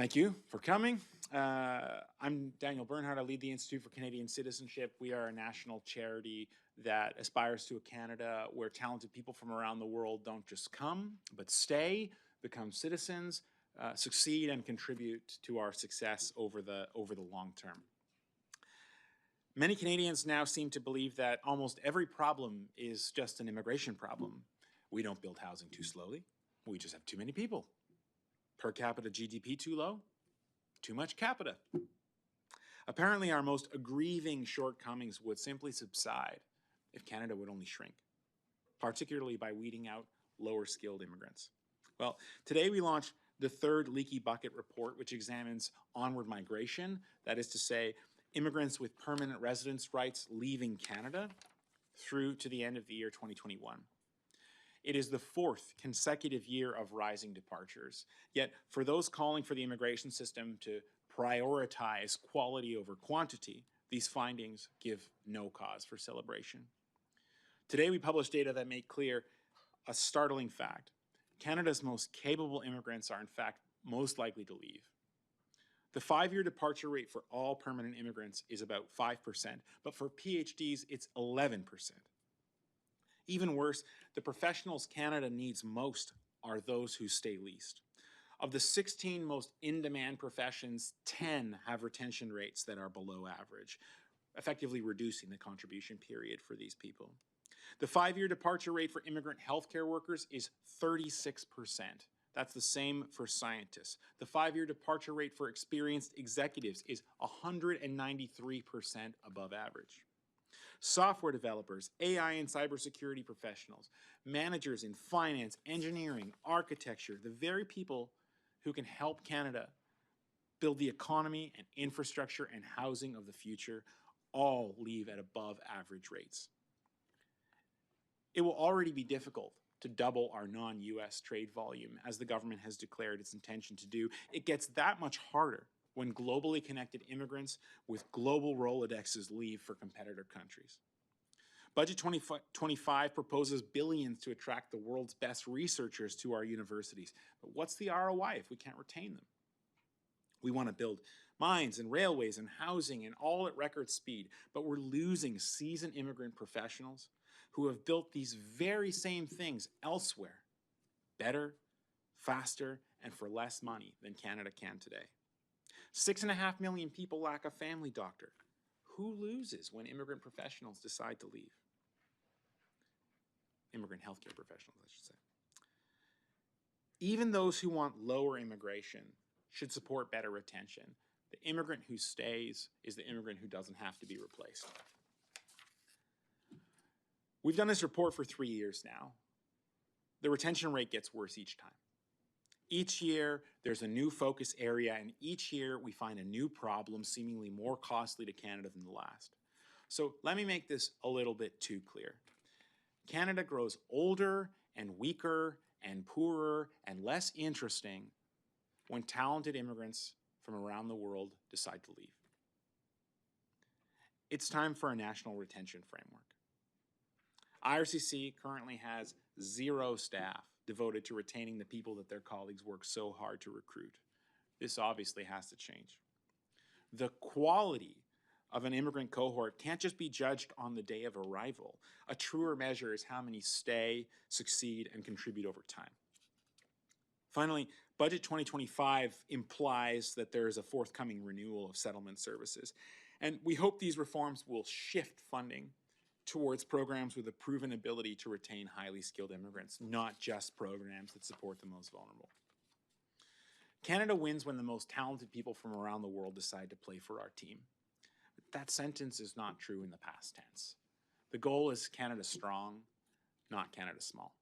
Thank you for coming. I'm Daniel Bernhard. I lead the Institute for Canadian Citizenship. We are a national charity that aspires to a Canada where talented people from around the world don't just come, but stay, become citizens, succeed, and contribute to our success over the long term. Many Canadians now seem to believe that almost every problem is just an immigration problem. We don't build housing too slowly. We just have too many people. Per capita GDP too low, too much capita. Apparently, our most grieving shortcomings would simply subside if Canada would only shrink, particularly by weeding out lower-skilled immigrants. Well, today we launch the third Leaky Bucket report, which examines onward migration, that is to say, immigrants with permanent residence rights leaving Canada through to the end of the year 2021. It is the fourth consecutive year of rising departures. Yet, for those calling for the immigration system to prioritize quality over quantity, these findings give no cause for celebration. Today, we publish data that make clear a startling fact. Canada's most capable immigrants are, in fact, most likely to leave. The 5-year departure rate for all permanent immigrants is about 5%, but for PhDs, it's 11%. Even worse, the professionals Canada needs most are those who stay least. Of the 16 most in-demand professions, 10 have retention rates that are below average, effectively reducing the contribution period for these people. The 5-year departure rate for immigrant healthcare workers is 36%. That's the same for scientists. The 5-year departure rate for experienced executives is 193% above average. Software developers, AI and cybersecurity professionals, managers in finance, engineering, architecture, the very people who can help Canada build the economy and infrastructure and housing of the future, all leave at above average rates. It will already be difficult to double our non-US trade volume, as the government has declared its intention to do. It gets that much harder when globally connected immigrants with global Rolodexes leave for competitor countries. Budget 2025 proposes billions to attract the world's best researchers to our universities. But what's the ROI if we can't retain them? We want to build mines and railways and housing and all at record speed, but we're losing seasoned immigrant professionals who have built these very same things elsewhere, better, faster, and for less money than Canada can today. 6.5 million people lack a family doctor. Who loses when immigrant professionals decide to leave? Immigrant healthcare professionals, I should say. Even those who want lower immigration should support better retention. The immigrant who stays is the immigrant who doesn't have to be replaced. We've done this report for 3 years now. The retention rate gets worse each time. Each year, there's a new focus area, and each year we find a new problem seemingly more costly to Canada than the last. So let me make this a little bit too clear. Canada grows older and weaker and poorer and less interesting when talented immigrants from around the world decide to leave. It's time for a national retention framework. IRCC currently has 0 staff devoted to retaining the people that their colleagues work so hard to recruit. This obviously has to change. The quality of an immigrant cohort can't just be judged on the day of arrival. A truer measure is how many stay, succeed, and contribute over time. Finally, Budget 2025 implies that there is a forthcoming renewal of settlement services, and we hope these reforms will shift funding towards programs with a proven ability to retain highly skilled immigrants, not just programs that support the most vulnerable. Canada wins when the most talented people from around the world decide to play for our team. But that sentence is not true in the past tense. The goal is Canada strong, not Canada small.